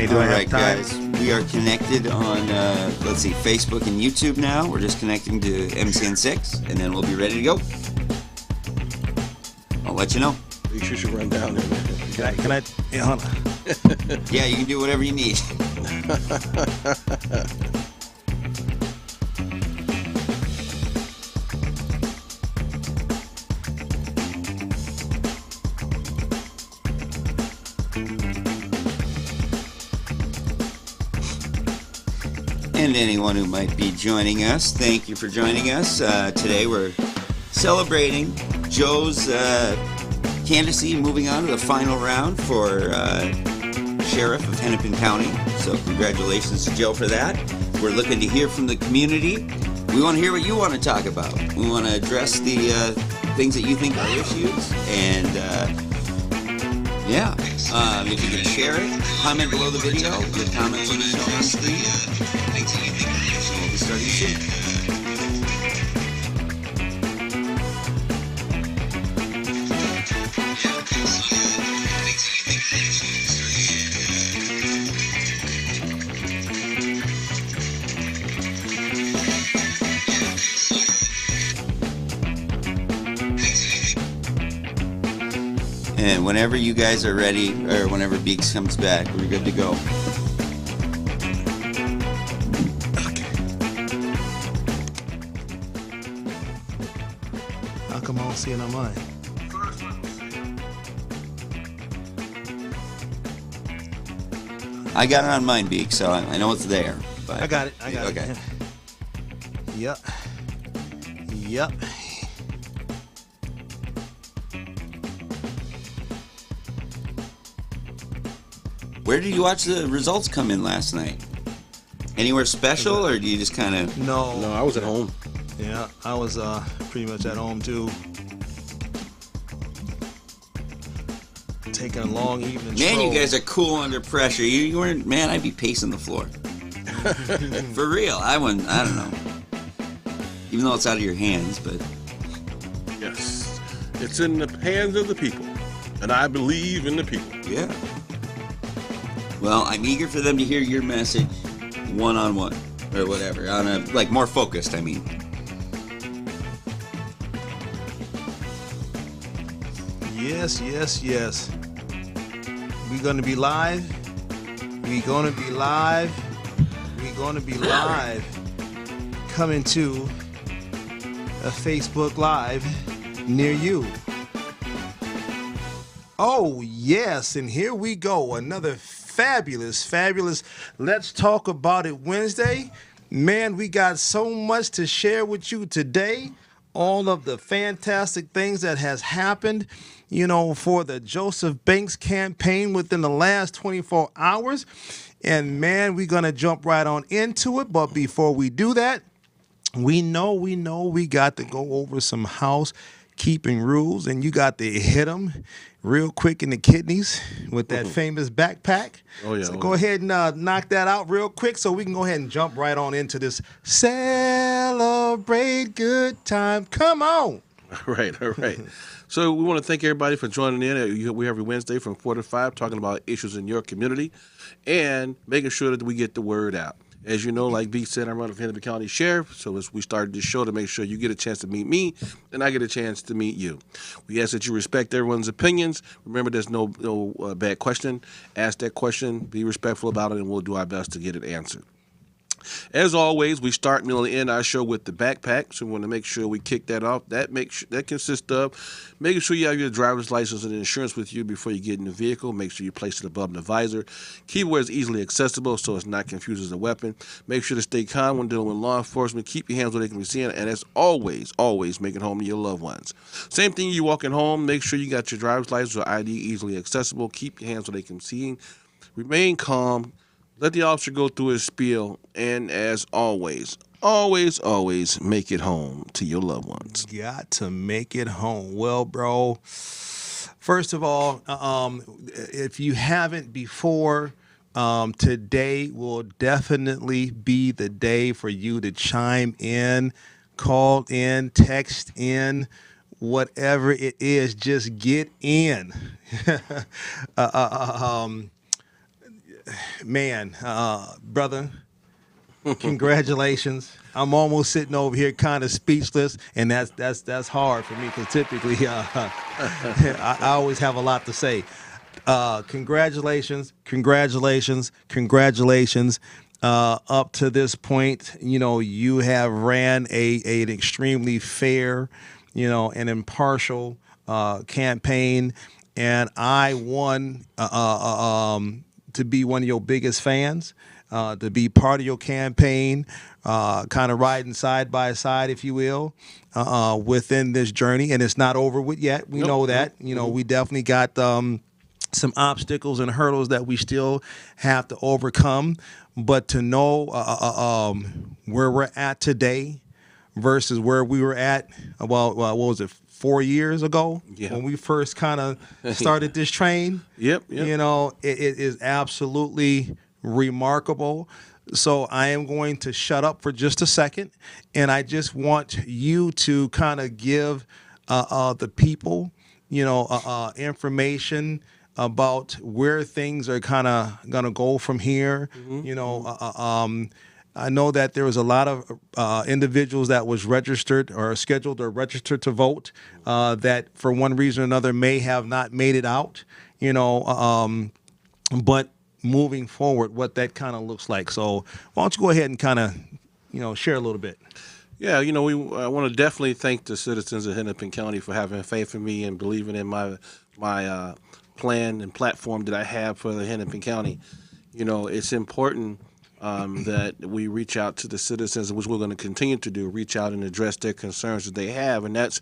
Hey, do All I have right, time? guys. We are connected on, let's see, Facebook and YouTube now. We're just connecting to MCN6, and then we'll be ready to go. I'll let you know. You sure should run down there, man. Can I? Yeah, hold on. Yeah, you can do whatever you need. And anyone who might be joining us, thank you for joining us. Today we're celebrating Joe's candidacy, moving on to the final round for Sheriff of Hennepin County. So congratulations to Joe for that. We're looking to hear from the community. We want to hear what you want to talk about. We want to address the things that you think are issues. And if you can share it, comment below the video. Your comments will be shown on screen. We'll be starting soon. And whenever you guys are ready, or whenever Beeks comes back, we're good to go. Okay. How come I don't see it on mine? I got it on mine, Beeks, so I know it's there. But I got it. Okay. Yep. Yep. Where did you watch the results come in last night? Anywhere special, or do you just kind of... No, I was at home. Yeah, I was pretty much at home too. Taking a long evening Man, stroll. you guys are cool under pressure. You weren't... Man, I'd be pacing the floor. For real. I don't know. Even though it's out of your hands, but... Yes. It's in the hands of the people. And I believe in the people. Yeah. Well, I'm eager for them to hear your message one-on-one, or whatever, on a, like, more focused, I mean. Yes. We're gonna be live. We're gonna be live. Coming to a Facebook Live near you. Oh, yes, and here we go. Another fabulous. Let's Talk About It Wednesday. Man, we got so much to share with you today. All of the fantastic things that has happened, for the Joseph Banks campaign within the last 24 hours. And man, we're going to jump right on into it. But before we do that, we know we got to go over some housekeeping rules, and you got to hit them real quick in the kidneys with that famous backpack. Oh, yeah. So go ahead and knock that out real quick so we can go ahead and jump right on into this celebrate good time. Come on. All right. So we want to thank everybody for joining in. We every Wednesday from 4 to 5 talking about issues in your community and making sure that we get the word out. As you know, like B said, I'm running for Hennepin County Sheriff, so as we started this show to make sure you get a chance to meet me, and I get a chance to meet you. We ask that you respect everyone's opinions. Remember, there's no bad question. Ask that question, be respectful about it, and we'll do our best to get it answered. As always, we start, middle, and end our show with the backpack, so we want to make sure we kick that off. That consists of making sure you have your driver's license and insurance with you before you get in the vehicle. Make sure you place it above the visor. Keep it where it's easily accessible so it's not confused as a weapon. Make sure to stay calm when dealing with law enforcement. Keep your hands where they can be seen, and as always, make it home to your loved ones. Same thing, you walking home, make sure you got your driver's license or ID easily accessible. Keep your hands where they can see. Remain calm. Let the officer go through his spiel, and as always, make it home to your loved ones. Got to make it home. Well, bro, first of all, if you haven't before, today will definitely be the day for you to chime in, call in, text in, whatever it is, just get in. man, brother, congratulations. I'm almost sitting over here kind of speechless, and that's hard for me because typically I always have a lot to say. Congratulations, congratulations, congratulations. Up to this point, you have ran an extremely fair, and impartial campaign, and I won to be one of your biggest fans, to be part of your campaign, kind of riding side by side, if you will, within this journey. And it's not over with yet. We know that. We definitely got some obstacles and hurdles that we still have to overcome. But to know where we're at today versus where we were at about, what was it, 4 years ago, when we first kind of started this train. Yep. It is absolutely remarkable. So I am going to shut up for just a second, and I just want you to kind of give the people, information about where things are kind of going to go from here. I know that there was a lot of individuals that was registered or scheduled or registered to vote that for one reason or another may have not made it out, but moving forward, what that kind of looks like. So why don't you go ahead and kind of, share a little bit. Yeah, I want to definitely thank the citizens of Hennepin County for having faith in me and believing in my plan and platform that I have for the Hennepin County. It's important that we reach out to the citizens, which we're going to continue to do, reach out and address their concerns that they have. And that's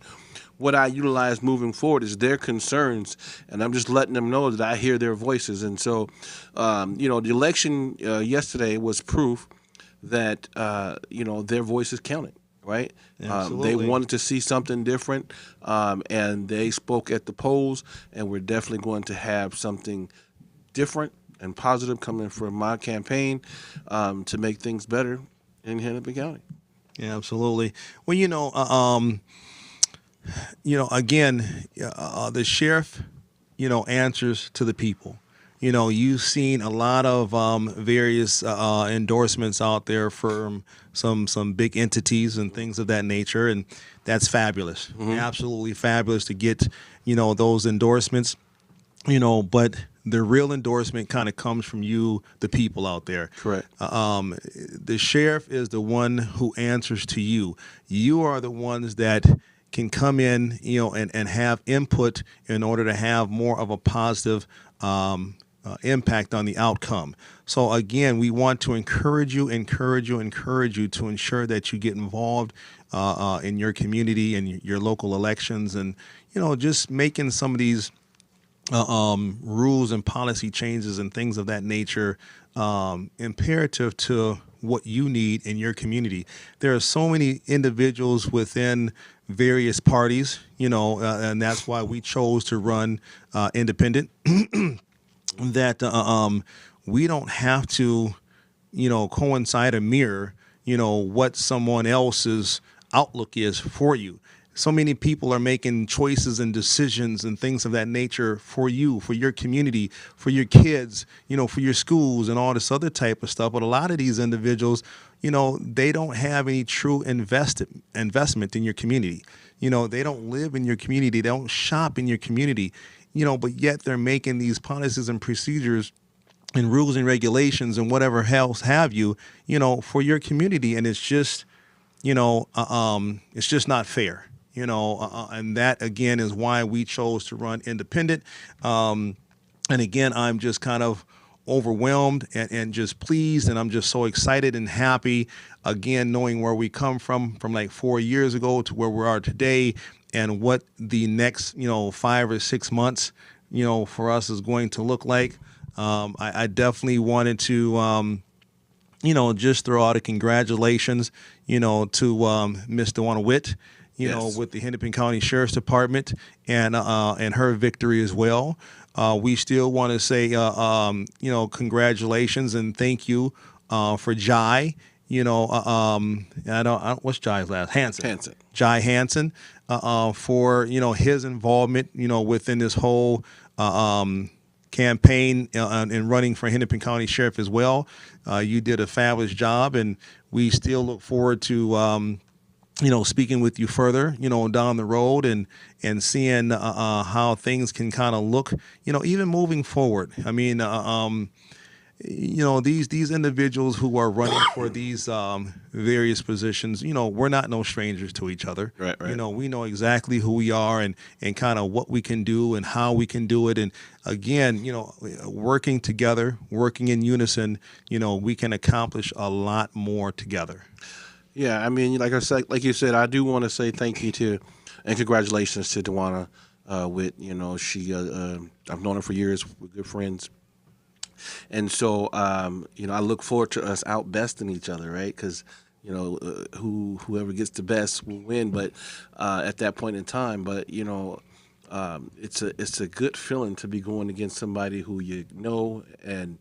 what I utilize moving forward is their concerns. And I'm just letting them know that I hear their voices. And so, the election yesterday was proof that, their voices counted. Right? They wanted to see something different, and they spoke at the polls, and we're definitely going to have something different and positive coming from my campaign to make things better in Hennepin County. Yeah, absolutely. Well, again, the sheriff, answers to the people. You've seen a lot of various endorsements out there from some big entities and things of that nature, and that's fabulous. Mm-hmm. Absolutely fabulous to get, those endorsements, but the real endorsement kind of comes from you, the people out there. Correct. The sheriff is the one who answers to you. You are the ones that can come in, and have input in order to have more of a positive impact on the outcome. So again, we want to encourage you to ensure that you get involved in your community and your local elections, and just making some of these rules and policy changes and things of that nature imperative to what you need in your community. There are so many individuals within various parties, and that's why we chose to run independent. That we don't have to, coincide or mirror, what someone else's outlook is for you. So many people are making choices and decisions and things of that nature for you, for your community, for your kids, for your schools and all this other type of stuff. But a lot of these individuals, they don't have any true investment in your community. They don't live in your community. They don't shop in your community. But yet they're making these policies and procedures and rules and regulations and whatever else have you, for your community. And it's just, it's just not fair, and that, again, is why we chose to run independent. And again, I'm just kind of overwhelmed and just pleased. And I'm just so excited and happy, again, knowing where we come from like 4 years ago to where we are today. And what the next, 5 or 6 months, for us is going to look like. I definitely wanted to, just throw out a congratulations, to Ms. DeWanna Witt, Yes. with the Hennepin County Sheriff's Department and her victory as well. We still want to say, congratulations and thank you for Jai. I don't what's Jai's last? Hansen. Jai Hansen, for his involvement, within this whole campaign and running for Hennepin County Sheriff as well. You did a fabulous job, and we still look forward to speaking with you further, down the road and seeing how things can kind of look, even moving forward. I mean, these individuals who are running for these various positions, we're not no strangers to each other. Right. We know exactly who we are and kind of what we can do and how we can do it. And again, working together, working in unison, we can accomplish a lot more together. Yeah, I mean, like you said, I do want to say thank you to and congratulations to Dewana Witt. She I've known her for years. We're good friends. And so, I look forward to us outbesting each other, right? Because, whoever gets the best will win. But at that point in time, it's a good feeling to be going against somebody who you know and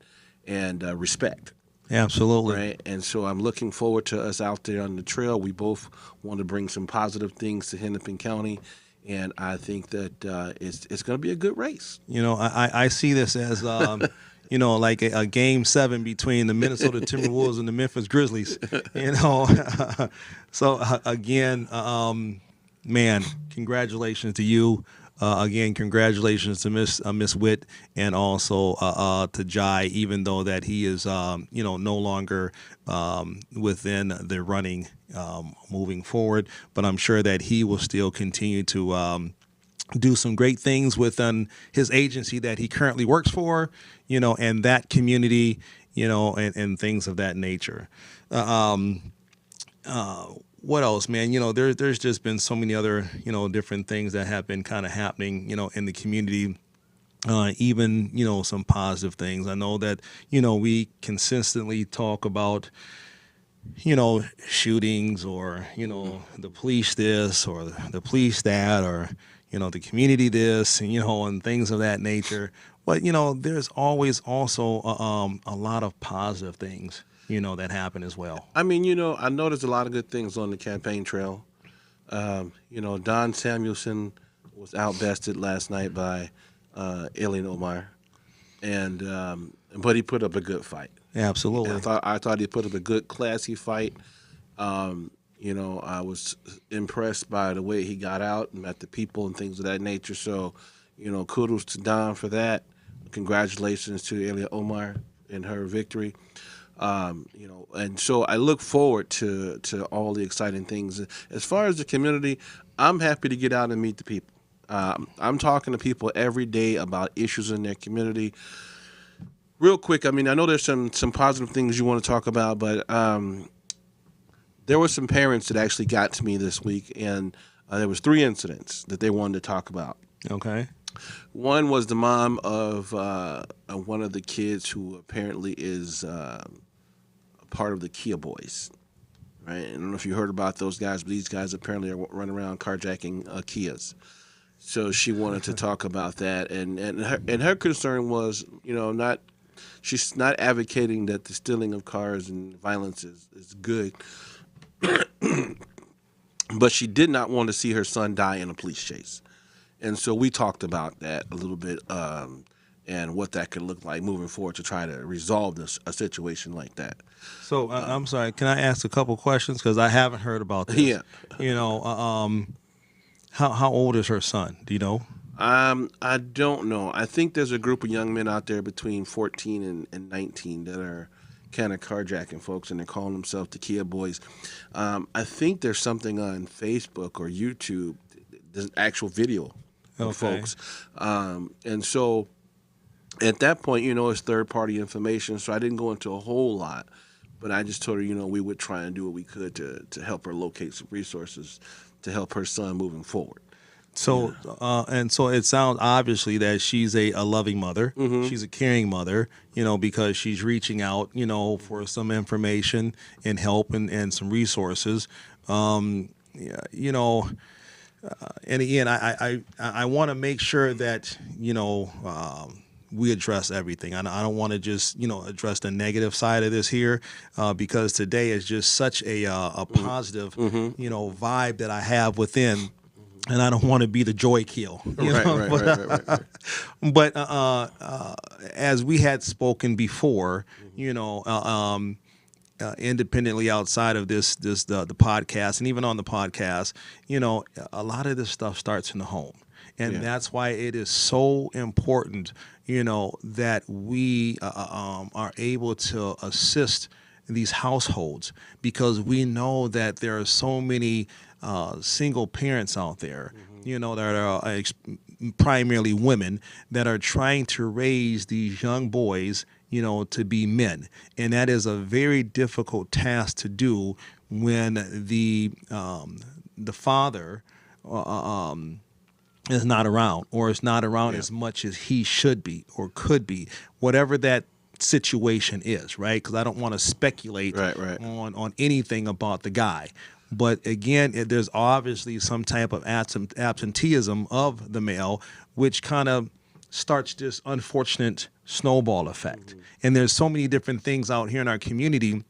respect. Absolutely. Right. And so I'm looking forward to us out there on the trail. We both want to bring some positive things to Hennepin County. And I think that it's going to be a good race. I see this as, like a game 7 between the Minnesota Timberwolves and the Memphis Grizzlies, So, again, man, congratulations to you. Again, congratulations to Miss Witt and also to Jai, even though that he is, no longer within the running moving forward. But I'm sure that he will still continue to do some great things within his agency that he currently works for, and that community, and things of that nature. What else, man? There's just been so many other, different things that have been kind of happening, in the community. Even, some positive things. I know that, we consistently talk about, shootings or, the police this or the police that or, the community this, and things of that nature. But, there's always also a lot of positive things, that happen as well. I mean, I noticed a lot of good things on the campaign trail. Don Samuelson was outbested last night by Alien Omar, but he put up a good fight. Absolutely. And I thought he put up a good, classy fight. I was impressed by the way he got out and met the people and things of that nature. So, kudos to Don for that. Congratulations to Elia Omar in her victory. And so I look forward to all the exciting things. As far as the community, I'm happy to get out and meet the people. I'm talking to people every day about issues in their community. Real quick, I mean, I know there's some positive things you want to talk about, but there were some parents that actually got to me this week, and there was 3 incidents that they wanted to talk about. Okay. One was the mom of one of the kids who apparently is a part of the Kia Boys, right? I don't know if you heard about those guys, but these guys apparently are running around carjacking Kias. So she wanted to talk about that, and her concern was, she's not advocating that the stealing of cars and violence is good, but she did not want to see her son die in a police chase. And so we talked about that a little bit and what that could look like moving forward to try to resolve a situation like that. So I'm sorry, can I ask a couple questions? Because I haven't heard about this. Yeah. How old is her son? Do you know? I don't know. I think there's a group of young men out there between 14 and 19 that are kind of carjacking folks, and they're calling themselves the Kia Boys. I think there's something on Facebook or YouTube, there's actual video of folks. And so at that point, it's third-party information, so I didn't go into a whole lot. But I just told her, we would try and do what we could to help her locate some resources to help her son moving forward. So, and so it sounds obviously that she's a loving mother. Mm-hmm. She's a caring mother, because she's reaching out, for some information and help and some resources. And again, I want to make sure that, we address everything. I don't want to just, address the negative side of this here, because today is just such a positive, vibe that I have within. and I don't want to be the joy kill, Right. but as we had spoken before, independently outside of the podcast, and even on the podcast, a lot of this stuff starts in the home, and that's why it is so important, that we are able to assist these households, because we know that there are so many single parents out there, that are primarily women that are trying to raise these young boys, to be men. And that is a very difficult task to do when the father is not around, or is not around as much as he should be or could be, whatever that situation is, right? Because I don't want to speculate on anything about the guy. But again, there's obviously some type of absenteeism of the male, which kind of starts this unfortunate snowball effect. And there's so many different things out here in our community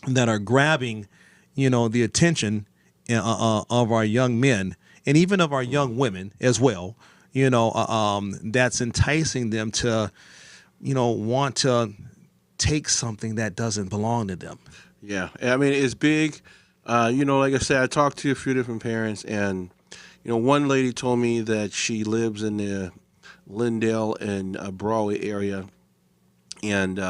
that are grabbing, the attention of our young men, and even of our young women as well, that's enticing them to, want to take something that doesn't belong to them. Yeah, I mean, it's big. Like I said, I talked to a few different parents, and, one lady told me that she lives in the Lindale and Broadway area, and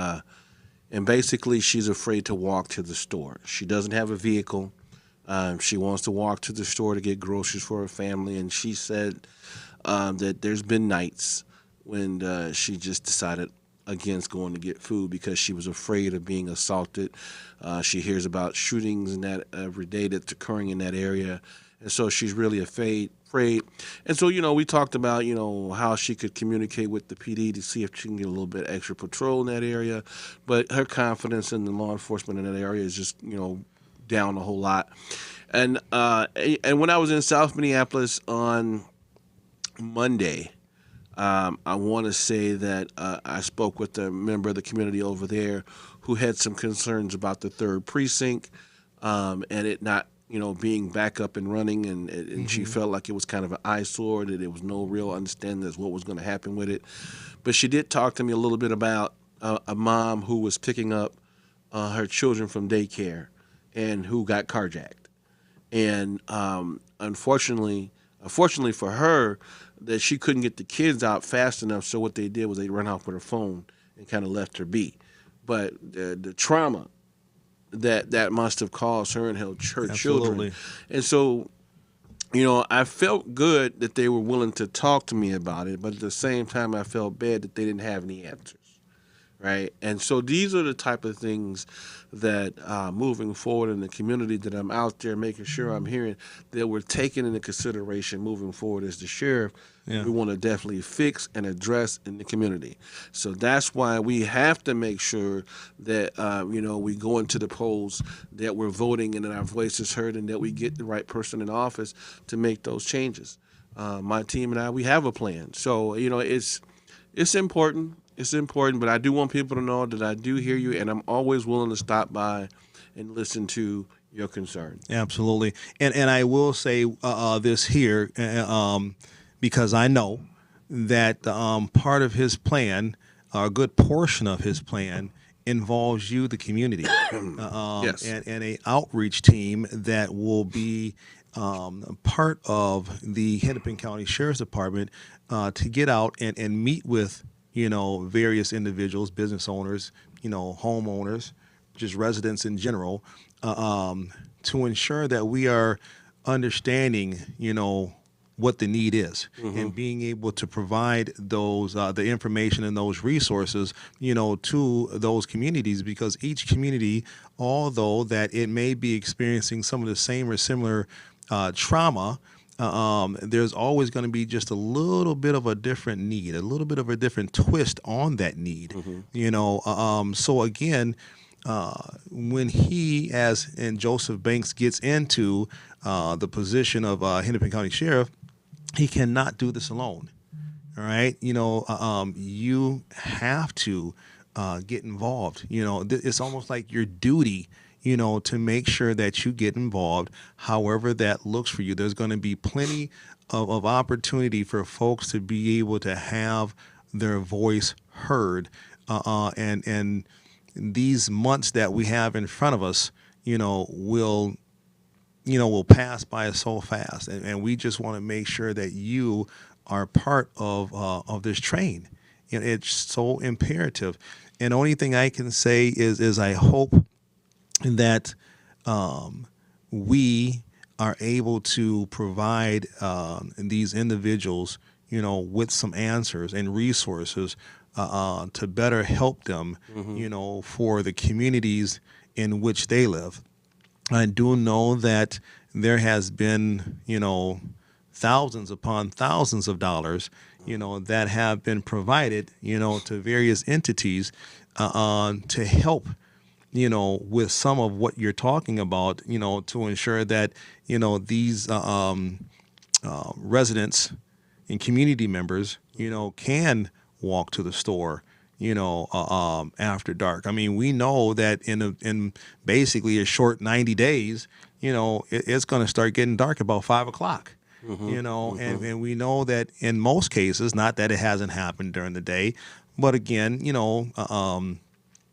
basically she's afraid to walk to the store. She doesn't have a vehicle. She wants to walk to the store to get groceries for her family, and she said that there's been nights when she just decided against going to get food because she was afraid of being assaulted. She hears about shootings and that every day that's occurring in that area, and so she's really afraid. And so, we talked about, how she could communicate with the PD to see if she can get a little bit extra patrol in that area, but her confidence in the law enforcement in that area is just, down a whole lot. And when I was in South Minneapolis on Monday, I want to say that I spoke with a member of the community over there who had some concerns about the 3rd precinct and it not, being back up and running, and she felt like it was kind of an eyesore, that there was no real understanding as what was going to happen with it. But she did talk to me a little bit about a mom who was picking up her children from daycare and who got carjacked. And unfortunately for her, that she couldn't get the kids out fast enough, so what they did was they ran off with her phone and kind of left her be. But the trauma that must have caused her and her children. And so, I felt good that they were willing to talk to me about it, but at the same time, I felt bad that they didn't have any answers. Right. And so these are the type of things that moving forward in the community that I'm out there making sure I'm hearing that we're taking into consideration moving forward as the sheriff. We want to definitely fix and address in the community. So that's why we have to make sure that, we go into the polls, that we're voting and that our voice is heard, and that we get the right person in office to make those changes. My team and I, we have a plan. So, it's important. It's important, but I do want people to know that I do hear you, and I'm always willing to stop by and listen to your concern. Absolutely. And I will say this here, because I know that part of his plan, a good portion of his plan, involves you, the community, Yes. and a outreach team that will be part of the Hennepin County Sheriff's Department to get out and meet with various individuals, business owners, homeowners, just residents in general, to ensure that we are understanding, what the need is, and being able to provide those the information and those resources, to those communities, because each community, although that it may be experiencing some of the same or similar trauma, there's always going to be just a little bit of a different need, a little bit of a different twist on that need, so again, when and Joseph Banks gets into the position of Hennepin County Sheriff, he cannot do this alone. All right. You have to get involved. It's almost like your duty, to make sure that you get involved, however that looks for you. There's going to be plenty of opportunity for folks to be able to have their voice heard, and these months that we have in front of us, will pass by so fast, and we just want to make sure that you are part of this train. It's so imperative, and the only thing I can say is I hope that we are able to provide these individuals, with some answers and resources to better help them, for the communities in which they live. I do know that there has been, thousands upon thousands of dollars, that have been provided, to various entities to help, with some of what you're talking about, to ensure that, these residents and community members, can walk to the store, after dark. I mean, we know that in basically a short 90 days, it's going to start getting dark about 5 o'clock. And we know that in most cases, not that it hasn't happened during the day, but again,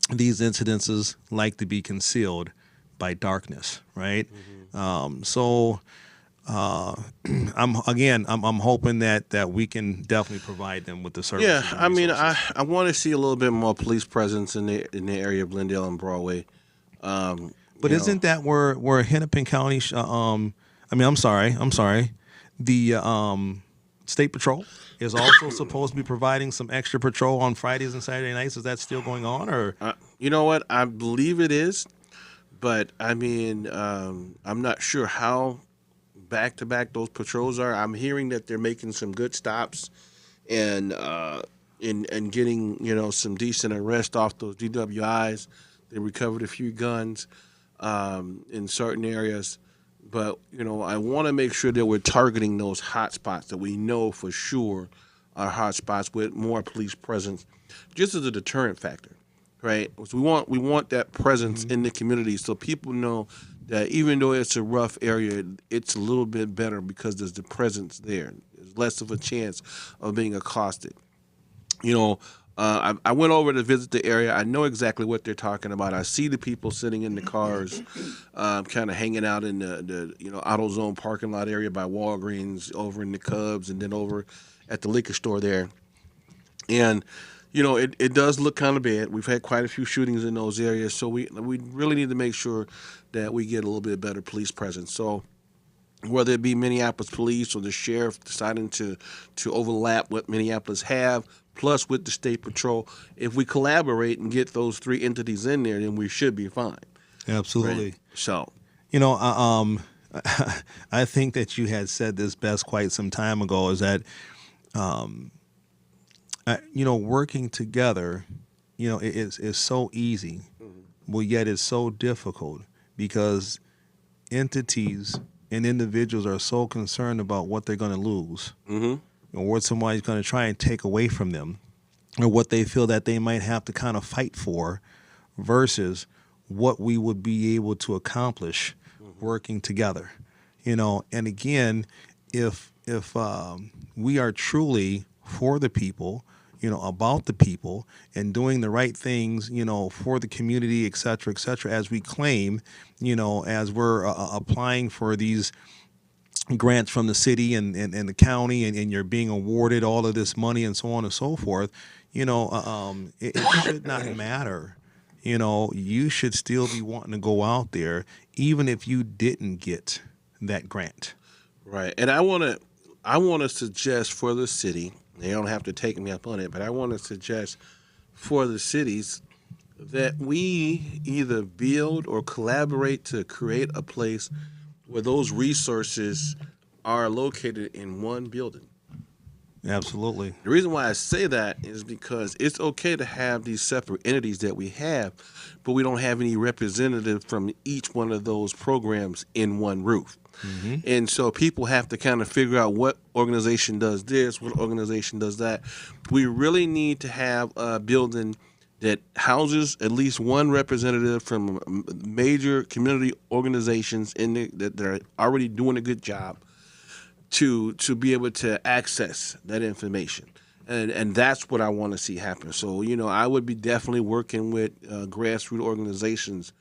these incidences like to be concealed by darkness, right? So I'm hoping that we can definitely provide them with the services. Yeah, and I mean, resources. I want to see a little bit more police presence in the area of Glendale and Broadway. But isn't that where Hennepin County? I'm sorry. The State Patrol is also supposed to be providing some extra patrol on Fridays and Saturday nights. Is that still going on, or? You know what? I believe it is, but I mean, I'm not sure how back to back those patrols are. I'm hearing that they're making some good stops and getting some decent arrest off those DWIs. They recovered a few guns in certain areas, but I want to make sure that we're targeting those hot spots that we know for sure are hot spots with more police presence, just as a deterrent factor, right? So we want that presence in the community so people know that even though it's a rough area, it's a little bit better because there's the presence there. There's less of a chance of being accosted. I went over to visit the area. I know exactly what they're talking about. I see the people sitting in the cars, kind of hanging out in the AutoZone parking lot area by Walgreens, over in the Cubs, and then over at the liquor store there. And it does look kind of bad. We've had quite a few shootings in those areas, so we really need to make sure that we get a little bit better police presence. So whether it be Minneapolis police or the sheriff deciding to overlap what Minneapolis have, plus with the State Patrol, if we collaborate and get those three entities in there, then we should be fine. Absolutely. Right? So, I think that you had said this best quite some time ago, is that, working together, is so easy, but yet it's so difficult because entities and individuals are so concerned about what they're going to lose, or what somebody's going to try and take away from them, or what they feel that they might have to kind of fight for, versus what we would be able to accomplish working together. And again, if we are truly for the people, about the people, and doing the right things, for the community, et cetera, as we claim, as we're applying for these grants from the city and the county, and you're being awarded all of this money and so on and so forth, it should not matter. You should still be wanting to go out there, even if you didn't get that grant. Right. And I want to suggest for the city, they don't have to take me up on it, but I want to suggest for the cities that we either build or collaborate to create a place where those resources are located in one building. Absolutely. The reason why I say that is because it's okay to have these separate entities that we have, but we don't have any representative from each one of those programs in one roof. And so people have to kind of figure out what organization does this, what organization does that. We really need to have a building that houses at least one representative from major community organizations that are already doing a good job, to be able to access that information. And that's what I want to see happen. So, I would be definitely working with grassroots organizations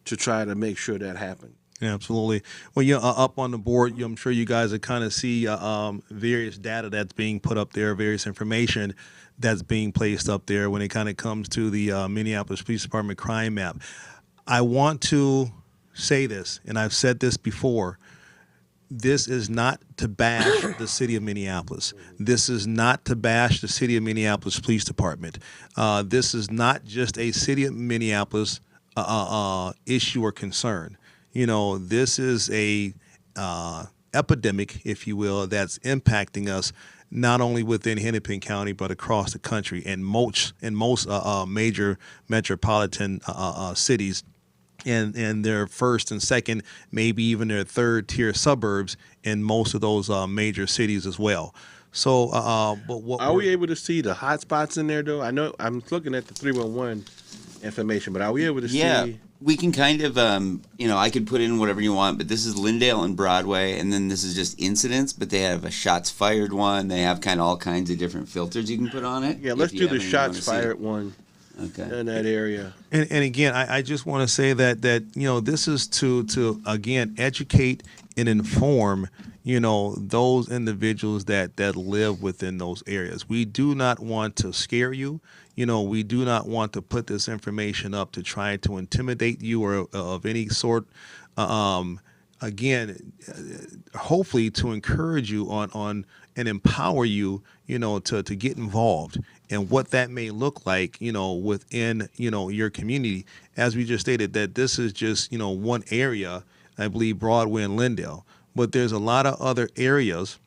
to try to make sure that happens. Yeah, absolutely. Well, up on the board, I'm sure you guys will kind of see various data that's being put up there, various information that's being placed up there when it kind of comes to the Minneapolis Police Department crime map. I want to say this, and I've said this before. This is not to bash the city of Minneapolis. This is not to bash the city of Minneapolis Police Department. This is not just a city of Minneapolis issue or concern. This is a epidemic, if you will, that's impacting us not only within Hennepin County but across the country and most major metropolitan cities. And their first and second, maybe even their third tier suburbs in most of those major cities as well. So, but what are we able to see the hot spots in there, though? I know I'm looking at the 311 information, but are we able to see? Yeah, we can kind of, I could put in whatever you want, but this is Lyndale and Broadway, and then this is just incidents, but they have a shots fired one. They have kind of all kinds of different filters you can put on it. Yeah, let's do the shots fired one. Okay. In that area. And again, I just want to say that this is to again educate and inform those individuals that live within those areas. We do not want to scare you. We do not want to put this information up to try to intimidate you or of any sort. Again, hopefully to encourage you on and empower you, to get involved and what that may look like, within, your community. As we just stated, that this is just, one area, I believe Broadway and Lyndale, but there's a lot of other areas,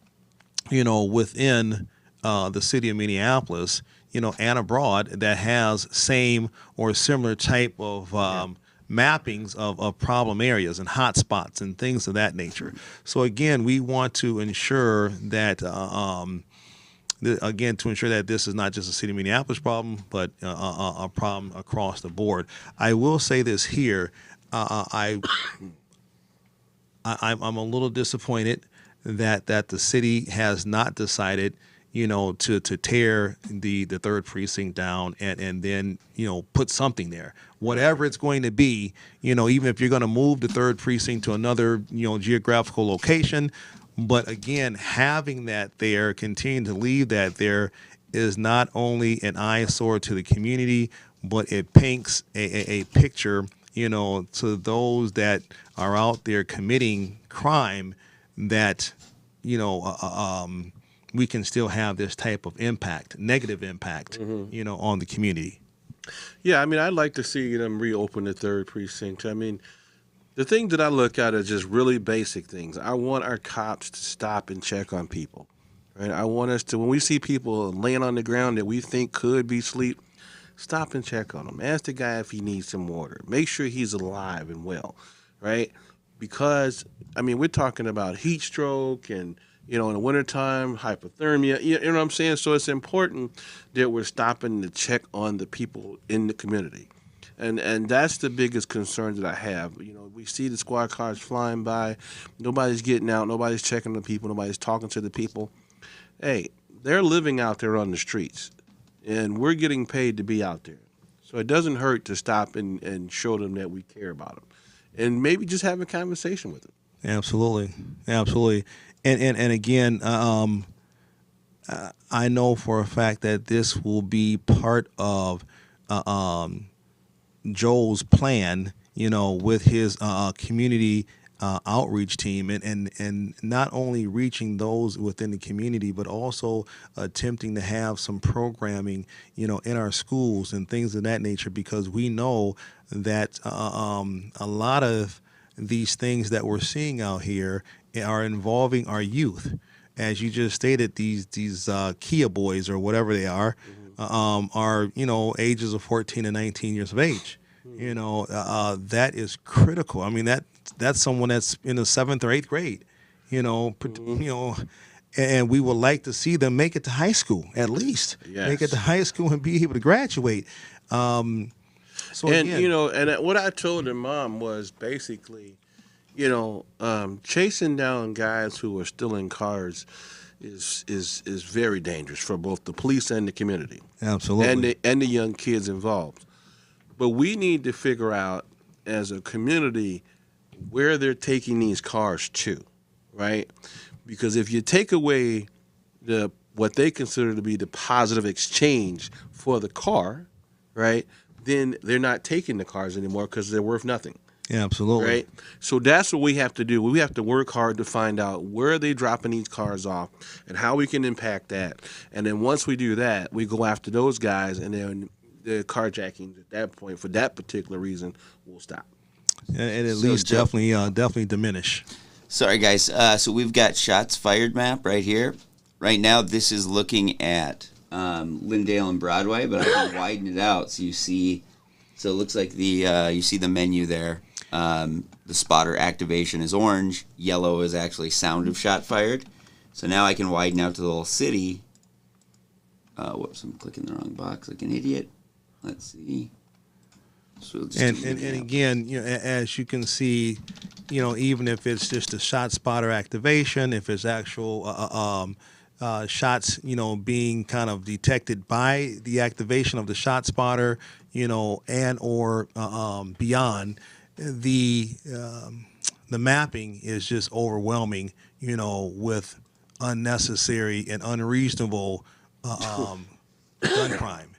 within the city of Minneapolis, and abroad that has same or similar type of mappings of problem areas and hot spots and things of that nature. So again, we want to ensure that this is not just a city of Minneapolis problem, but a problem across the board. I will say this here: I'm a little disappointed that the city has not decided, to tear the third precinct down and then, put something there. Whatever it's going to be, even if you're going to move the third precinct to another, geographical location. But again, having that there, continuing to leave that there, is not only an eyesore to the community, but it paints a picture, to those that are out there committing crime that, we can still have this type of impact, negative impact, on the community. Yeah, I'd like to see them reopen the third precinct. The thing that I look at is just really basic things. I want our cops to stop and check on people. Right? I want us to, when we see people laying on the ground that we think could be asleep, stop and check on them. Ask the guy if he needs some water. Make sure he's alive and well, right? Because, we're talking about heat stroke and, in the wintertime, hypothermia, you know what I'm saying? So it's important that we're stopping to check on the people in the community. And that's the biggest concern that I have. We see the squad cars flying by. Nobody's getting out. Nobody's checking the people. Nobody's talking to the people. Hey, they're living out there on the streets, and we're getting paid to be out there. So it doesn't hurt to stop and show them that we care about them, and maybe just have a conversation with them. Absolutely. And again, I know for a fact that this will be part of Joel's plan, with his community outreach team and not only reaching those within the community, but also attempting to have some programming, in our schools and things of that nature, because we know that a lot of these things that we're seeing out here are involving our youth. As you just stated, these Kia boys or whatever they are, are ages of 14 and 19 years of age. That is critical. That's someone that's in the 7th or 8th grade. And we would like to see them make it to high school at least. Yes. Make it to high school and be able to graduate. What I told her mom was basically, Chasing down guys who are stealing cars is very dangerous for both the police and the community, Absolutely. and the young kids involved. But we need to figure out as a community where they're taking these cars to, right? Because if you take away what they consider to be the positive exchange for the car, right, then they're not taking the cars anymore because they're worth nothing. Absolutely. Right. So that's what we have to do. We have to work hard to find out where are they dropping these cars off and how we can impact that. And then once we do that, we go after those guys, and then the carjacking at that point for that particular reason will stop. And at So, least Joe- definitely diminish. Sorry, guys. So we've got shots fired map right here. Right now, this is looking at Lyndale and Broadway, but I can widen it out so you see. So it looks like you see the menu there. The spotter activation is orange. Yellow is actually sound of shot fired. So now I can widen out to the little city. Whoops, I'm clicking the wrong box like an idiot. Let's see. So we'll just And zoom in. again, as you can see, even if it's just a shot spotter activation, if it's actual shots, being kind of detected by the activation of the shot spotter, and or beyond, the mapping is just overwhelming, with unnecessary and unreasonable gun crime,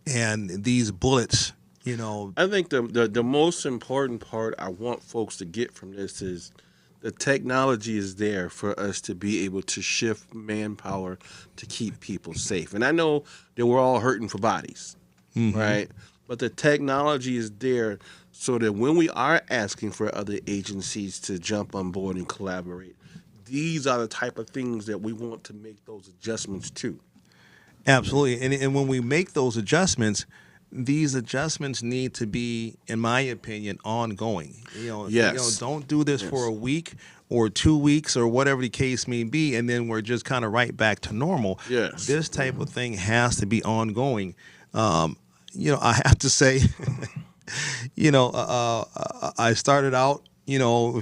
and these bullets. I think the most important part I want folks to get from this is the technology is there for us to be able to shift manpower to keep people safe. And I know that we're all hurting for bodies, right? But the technology is there so that when we are asking for other agencies to jump on board and collaborate, these are the type of things that we want to make those adjustments to. Absolutely. And when we make those adjustments, these adjustments need to be, in my opinion, ongoing. Yes. Don't do this for a week or 2 weeks or whatever the case may be, and then we're just kind of right back to normal. Yes. This type of thing has to be ongoing. I have to say, I started out,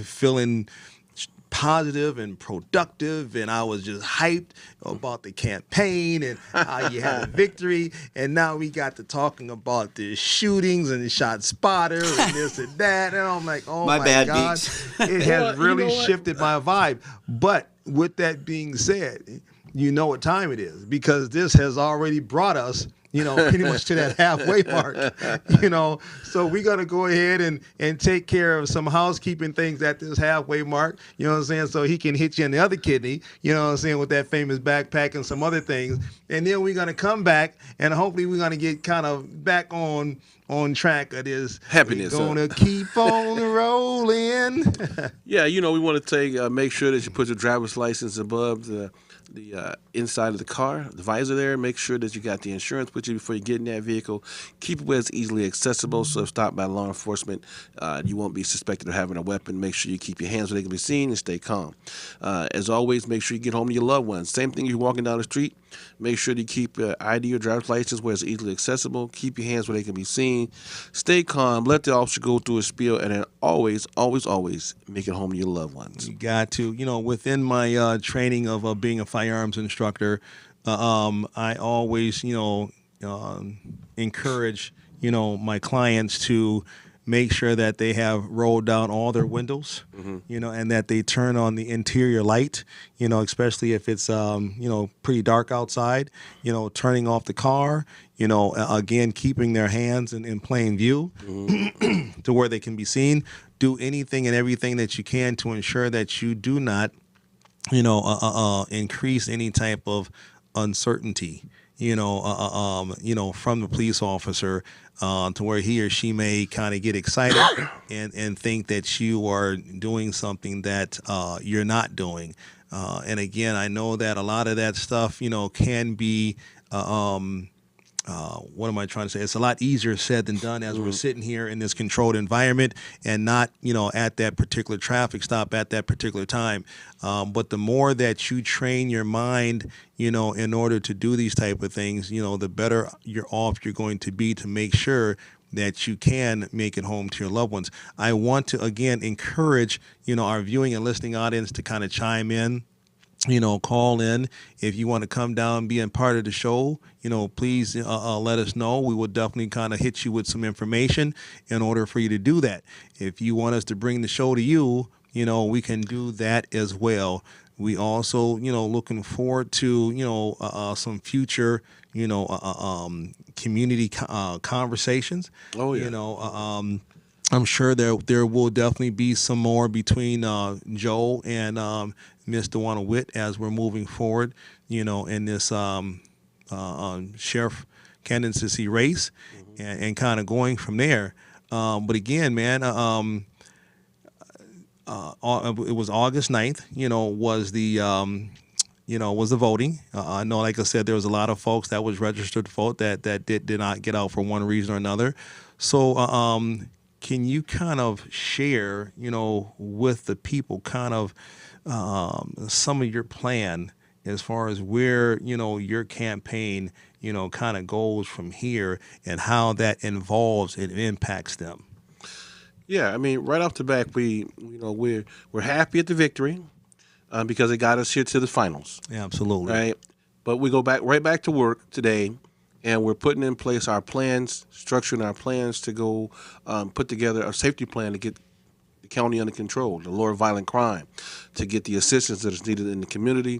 feeling positive and productive, and I was just hyped about the campaign and how you had a victory, and now we got to talking about the shootings and the shot spotter and this and that, and I'm like, oh My my bad, God, Beaks. it Well, has you really know what? shifted my vibe. But with that being said, you know what time it is, because this has already brought us pretty much to that halfway mark, so we got to go ahead and take care of some housekeeping things at this halfway mark, so he can hit you in the other kidney, with that famous backpack and some other things. And then we're going to come back, and hopefully we're going to get kind of back on track of this. Happiness, We're going to keep on rolling. Yeah, we want to make sure that you put your driver's license above the inside of the car, the visor there. Make sure that you got the insurance with you before you get in that vehicle. Keep it where it's easily accessible, so if stopped by law enforcement, you won't be suspected of having a weapon. Make sure you keep your hands where they can be seen and stay calm. As always, make sure you get home to your loved ones. Same thing, you're walking down the street. Make sure to keep your ID or driver's license where it's easily accessible. Keep your hands where they can be seen. Stay calm. Let the officer go through a spiel, and then always, always, always make it home to your loved ones. You got to, within my training of being a firearms instructor, I always, encourage, my clients to make sure that they have rolled down all their windows, and that they turn on the interior light, especially if it's, pretty dark outside, turning off the car, again, keeping their hands in plain view to where they can be seen. Do anything and everything that you can to ensure that you do not, increase any type of uncertainty, from the police officer, to where he or she may kind of get excited and think that you are doing something that you're not doing. And again, I know that a lot of that stuff, can be, what am I trying to say? It's a lot easier said than done as we're sitting here in this controlled environment and not, at that particular traffic stop at that particular time. But the more that you train your mind, in order to do these type of things, the better you're off you're going to be to make sure that you can make it home to your loved ones. I want to again encourage, our viewing and listening audience to kind of chime in, call in. If you want to come down and be a part of the show, please let us know. We will definitely kind of hit you with some information in order for you to do that. If you want us to bring the show to you, we can do that as well. We also, looking forward to, some future, community conversations. Oh, yeah. I'm sure there will definitely be some more between Joe and Ms. DeWanna Witt as we're moving forward, in this sheriff candidacy race, and kind of going from there. But again, man, it was August 9th, was the voting. I know, like I said, there was a lot of folks that was registered to vote that did not get out for one reason or another. So can you kind of share, with the people kind of some of your plan as far as where, your campaign, kind of goes from here and how that involves and impacts them? Yeah, I mean, right off the bat, we're happy at the victory because it got us here to the finals. Yeah, absolutely. Right, but we go right back to work today, and we're putting in place our plans, structuring our plans to go put together a safety plan to get the county under control, to lower violent crime, to get the assistance that is needed in the community,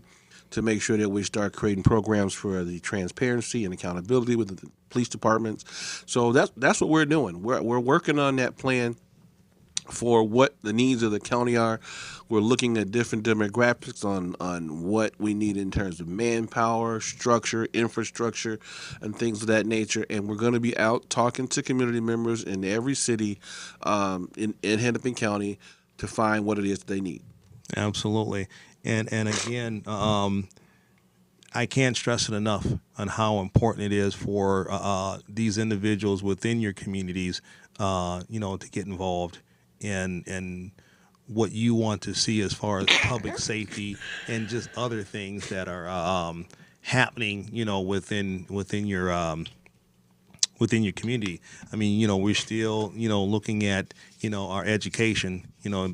to make sure that we start creating programs for the transparency and accountability with the police departments. So that's what we're doing. We're working on that plan for what the needs of the county are. We're looking at different demographics on what we need in terms of manpower, structure, infrastructure, and things of that nature. And we're going to be out talking to community members in every city in Hennepin County to find what it is they need. Absolutely. And again, I can't stress it enough on how important it is for these individuals within your communities, to get involved in what you want to see as far as public safety and just other things that are happening, within your community. I mean, we're still, looking at, our education,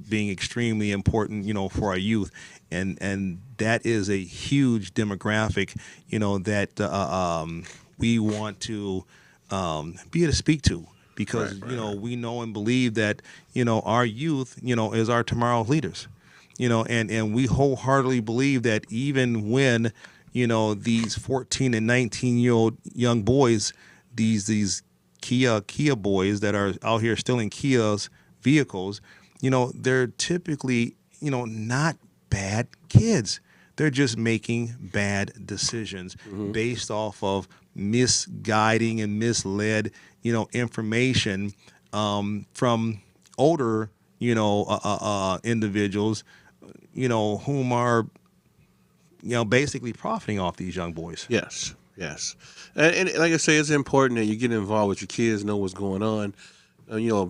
being extremely important, for our youth. And that is a huge demographic, that we want to be able to speak to. Because, Right. We know and believe that, our youth, is our tomorrow's leaders, and we wholeheartedly believe that even when, these 14 and 19-year-old young boys, these Kia boys that are out here stealing Kia's vehicles, they're typically, not bad kids. They're just making bad decisions based off of misguiding and misled, information from older, individuals, whom are, basically profiting off these young boys. Yes. And like I say, it's important that you get involved with your kids, know what's going on,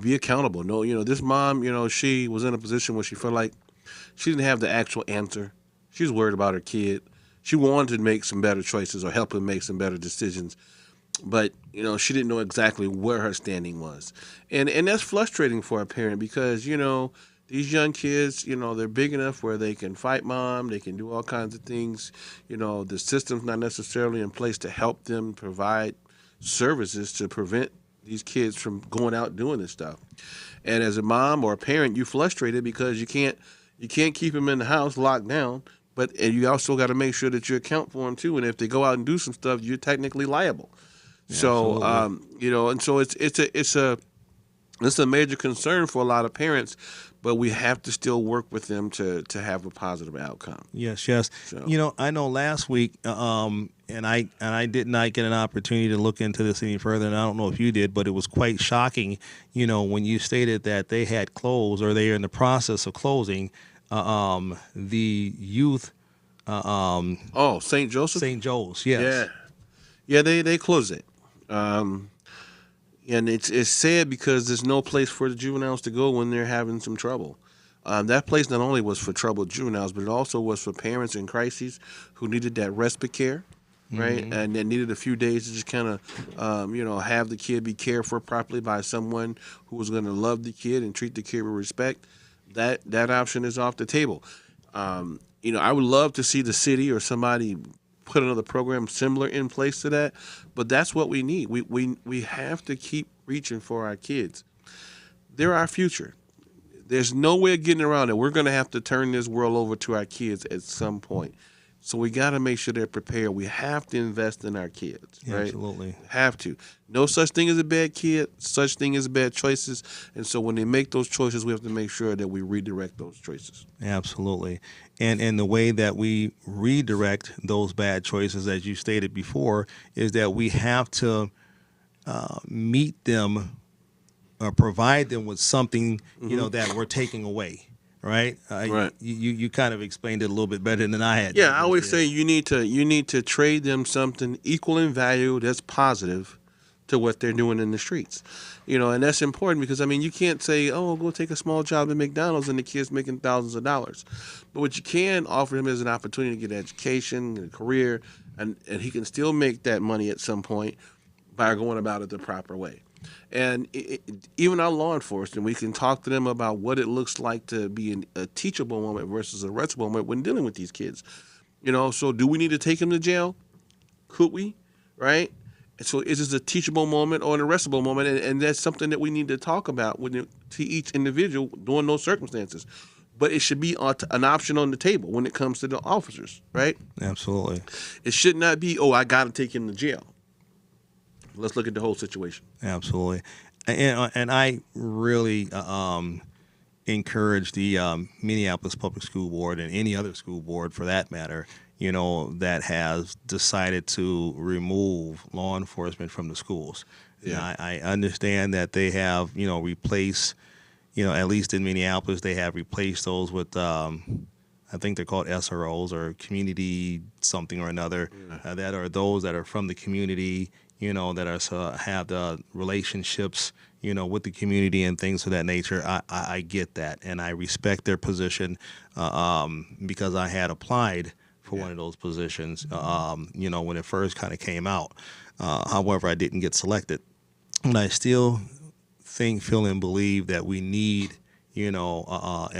be accountable. No, this mom, she was in a position where she felt like she didn't have the actual answer. She was worried about her kid. She wanted to make some better choices or help him make some better decisions. But, she didn't know exactly where her standing was. And that's frustrating for a parent because, these young kids, they're big enough where they can fight mom. They can do all kinds of things. The system's not necessarily in place to help them provide services to prevent these kids from going out doing this stuff. And as a mom or a parent, you're frustrated because you can't keep them in the house locked down. And you also got to make sure that you account for them too. And if they go out and do some stuff, you're technically liable. Yeah, so, and so it's a major concern for a lot of parents, but we have to still work with them to have a positive outcome. Yes. So. I know last week, and I did not get an opportunity to look into this any further, and I don't know if you did, but it was quite shocking, when you stated that they had closed or they are in the process of closing the youth. St. Joseph? St. Joe's, yes. Yeah, they closed it. And it's sad because there's no place for the juveniles to go when they're having some trouble. That place not only was for troubled juveniles, but it also was for parents in crises who needed that respite care. right? And that needed a few days to just kind of, have the kid be cared for properly by someone who was going to love the kid and treat the kid with respect. That option is off the table. I would love to see the city or somebody put another program similar in place to that, but that's what we need. We have to keep reaching for our kids. They're our future. There's no way of getting around it. We're going to have to turn this world over to our kids at some point. So we got to make sure they're prepared. We have to invest in our kids, right? Absolutely. Have to. No such thing as a bad kid, such thing as bad choices. And so when they make those choices, we have to make sure that we redirect those choices. Absolutely. And the way that we redirect those bad choices, as you stated before, is that we have to meet them or provide them with something, that we're taking away. Right. Right. You kind of explained it a little bit better than I had. Yeah, I always say you need to trade them something equal in value that's positive to what they're doing in the streets. And that's important because you can't say, "Oh, go take a small job at McDonald's," and the kid's making thousands of dollars. But what you can offer him is an opportunity to get an education and a career, and he can still make that money at some point by going about it the proper way. And even our law enforcement, we can talk to them about what it looks like to be a teachable moment versus a arrestable moment when dealing with these kids. So do we need to take them to jail? Could we? Right? And so is this a teachable moment or an arrestable moment? And that's something that we need to talk about to each individual during those circumstances. But it should be an option on the table when it comes to the officers, right? Absolutely. It should not be, I got to take him to jail. Let's look at the whole situation. Absolutely. And I really encourage the Minneapolis Public School Board and any other school board for that matter, that has decided to remove law enforcement from the schools. Yeah. I understand that they have, replaced, at least in Minneapolis, they have replaced those with, I think they're called SROs or community something or another, that are those that are from the community, that are have the relationships, with the community and things of that nature. I get that, and I respect their position because I had applied for one of those positions, when it first kind of came out. However, I didn't get selected, and I still feel and believe that we need an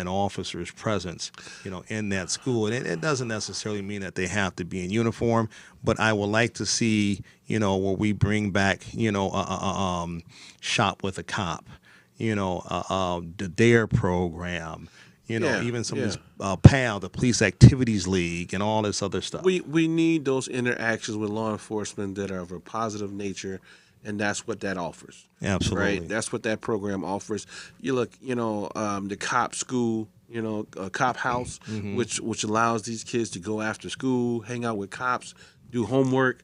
officer's presence, in that school. And it doesn't necessarily mean that they have to be in uniform, but I would like to see, where we bring back, Shop with a Cop, the DARE program, even some of this PAL, the Police Activities League, and all this other stuff. We need those interactions with law enforcement that are of a positive nature. And that's what that offers. Absolutely. Right? That's what that program offers. You look, the cop school, cop house, which allows these kids to go after school, hang out with cops, do homework,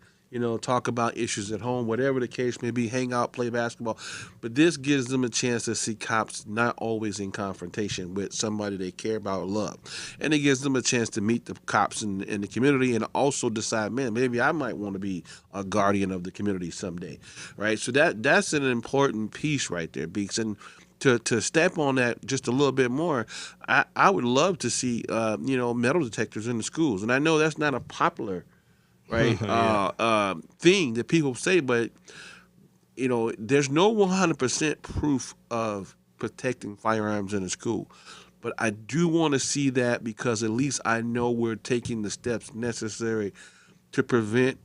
talk about issues at home, whatever the case may be, hang out, play basketball. But this gives them a chance to see cops not always in confrontation with somebody they care about or love. And it gives them a chance to meet the cops in the community and also decide, man, maybe I might want to be a guardian of the community someday, right? So that's an important piece right there, Beeks. And to step on that just a little bit more, I would love to see, metal detectors in the schools. And I know that's not a popular thing that people say, but there's no 100% proof of protecting firearms in a school. But I do want to see that because at least I know we're taking the steps necessary to prevent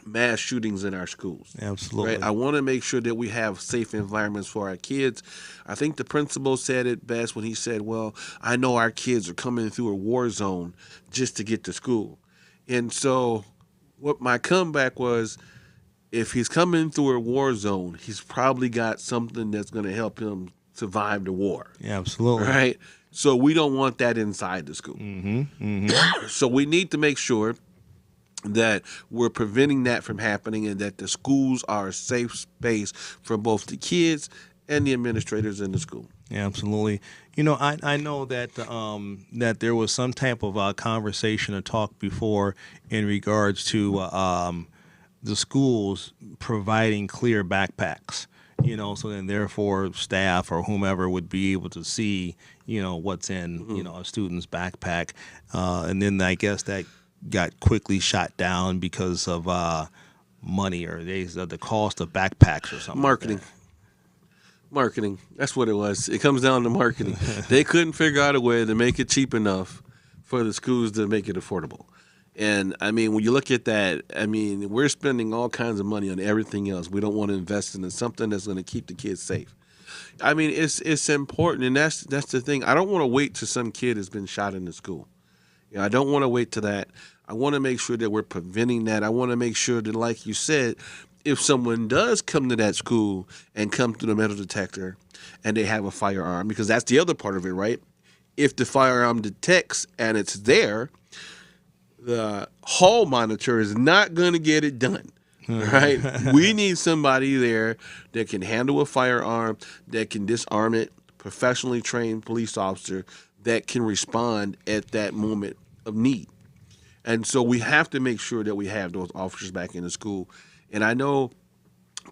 mass shootings in our schools. Absolutely. Right? I want to make sure that we have safe environments for our kids. I think the principal said it best when he said, well, I know our kids are coming through a war zone just to get to school. And so what my comeback was, if he's coming through a war zone, he's probably got something that's going to help him survive the war. Yeah, absolutely. Right? So we don't want that inside the school. So we need to make sure that we're preventing that from happening and that the schools are a safe space for both the kids and the administrators in the school. Yeah, absolutely. I know that that there was some type of conversation or talk before in regards to the schools providing clear backpacks. So then therefore staff or whomever would be able to see, what's in, a student's backpack. And then I guess that got quickly shot down because of money or the cost of backpacks or something. Marketing. Like that. Marketing. That's what it was. It comes down to marketing. They couldn't figure out a way to make it cheap enough for the schools to make it affordable. And I mean, when you look at that, I mean, we're spending all kinds of money on everything else. We don't want to invest in something that's going to keep the kids safe. I mean, it's important, and that's the thing. I don't want to wait till some kid has been shot in the school. I don't want to wait to that. I want to make sure that we're preventing that. I want to make sure that, like you said, if someone does come to that school and come through the metal detector and they have a firearm, because that's the other part of it, right? If the firearm detects and it's there, the hall monitor is not going to get it done, right? We need somebody there that can handle a firearm, that can disarm it, professionally trained police officer that can respond at that moment of need. And so we have to make sure that we have those officers back in the school. And I know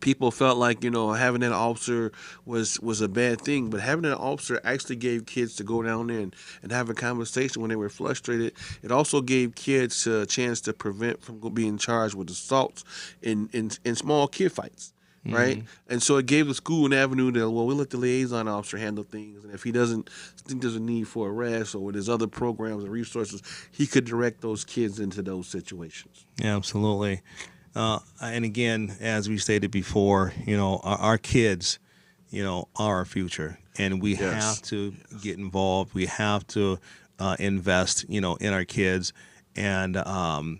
people felt like, having an officer was a bad thing, but having an officer actually gave kids to go down there and have a conversation when they were frustrated. It also gave kids a chance to prevent from being charged with assaults in small kid fights, right? Mm-hmm. And so it gave the school an avenue that, we'll let the liaison officer handle things, and if he doesn't think there's a need for arrest or there's other programs and resources, he could direct those kids into those situations. Yeah, absolutely. And again, as we stated before, our kids, are our future, and we have to get involved. We have to invest, in our kids. And, I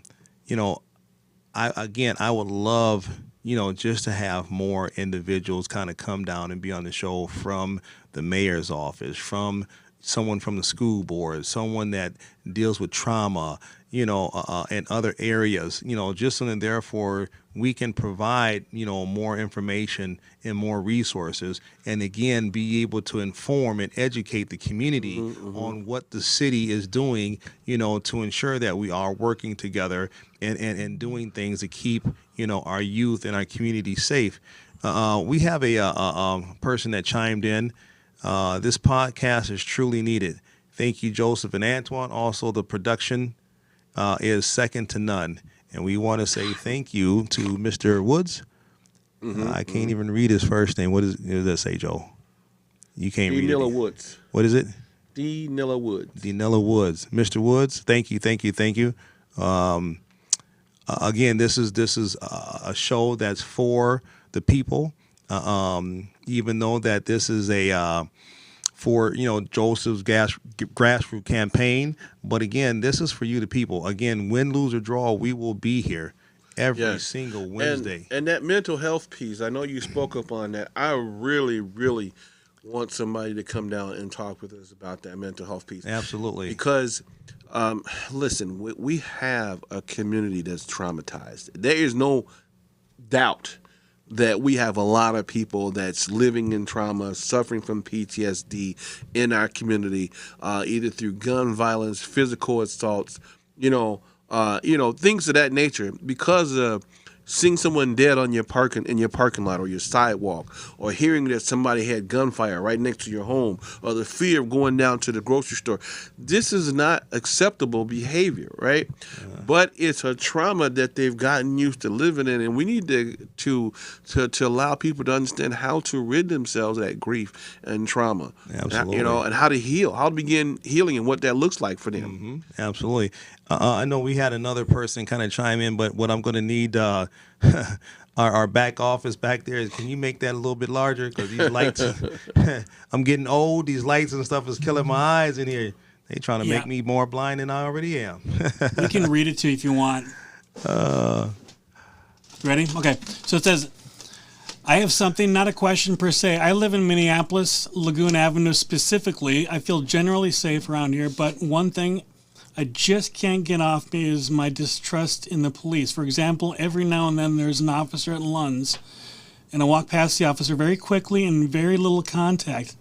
would love, just to have more individuals kind of come down and be on the show from the mayor's office, from someone from the school board, someone that deals with trauma, and other areas, just so that therefore we can provide, more information and more resources, and again, be able to inform and educate the community on what the city is doing, to ensure that we are working together and doing things to keep, our youth and our community safe. We have a person that chimed in. This podcast is truly needed. Thank you, Joseph and Antoine. Also, the production is second to none. And we want to say thank you to Mr. Woods. I can't even read his first name. What does that say, Joe? You can't read it. Nilla Woods. What is it? D. Nilla Woods. D. Nilla Woods. Mr. Woods, thank you. Again, this is a show that's for the people. Even though that this is a for Joseph's grassroots campaign, but again, this is for you, the people. Again, win, lose, or draw, we will be here every single Wednesday. And that mental health piece, I know you spoke up on that. I really, really want somebody to come down and talk with us about that mental health piece. Absolutely, because listen, we have a community that's traumatized. There is no doubt that we have a lot of people that's living in trauma, suffering from PTSD in our community, either through gun violence, physical assaults, things of that nature, because of seeing someone dead on your in your parking lot or your sidewalk, or hearing that somebody had gunfire right next to your home, or the fear of going down to the grocery store. This is not acceptable behavior, right? But it's a trauma that they've gotten used to living in, and we need to allow people to understand how to rid themselves of that grief and trauma. Absolutely. And how to heal, how to begin healing, and what that looks like for them. Absolutely. I know we had another person kind of chime in, but what I'm going to need our back office back there is, can you make that a little bit larger? Because these lights, I'm getting old. These lights and stuff is killing my eyes in here. They trying to make me more blind than I already am. We can read it to you if you want. Ready? Okay. So it says, I have something, not a question per se. I live in Minneapolis, Lagoon Avenue specifically. I feel generally safe around here, but one thing I just can't get off me is my distrust in the police. For example, every now and then there's an officer at Lund's, and I walk past the officer very quickly and with very little contact.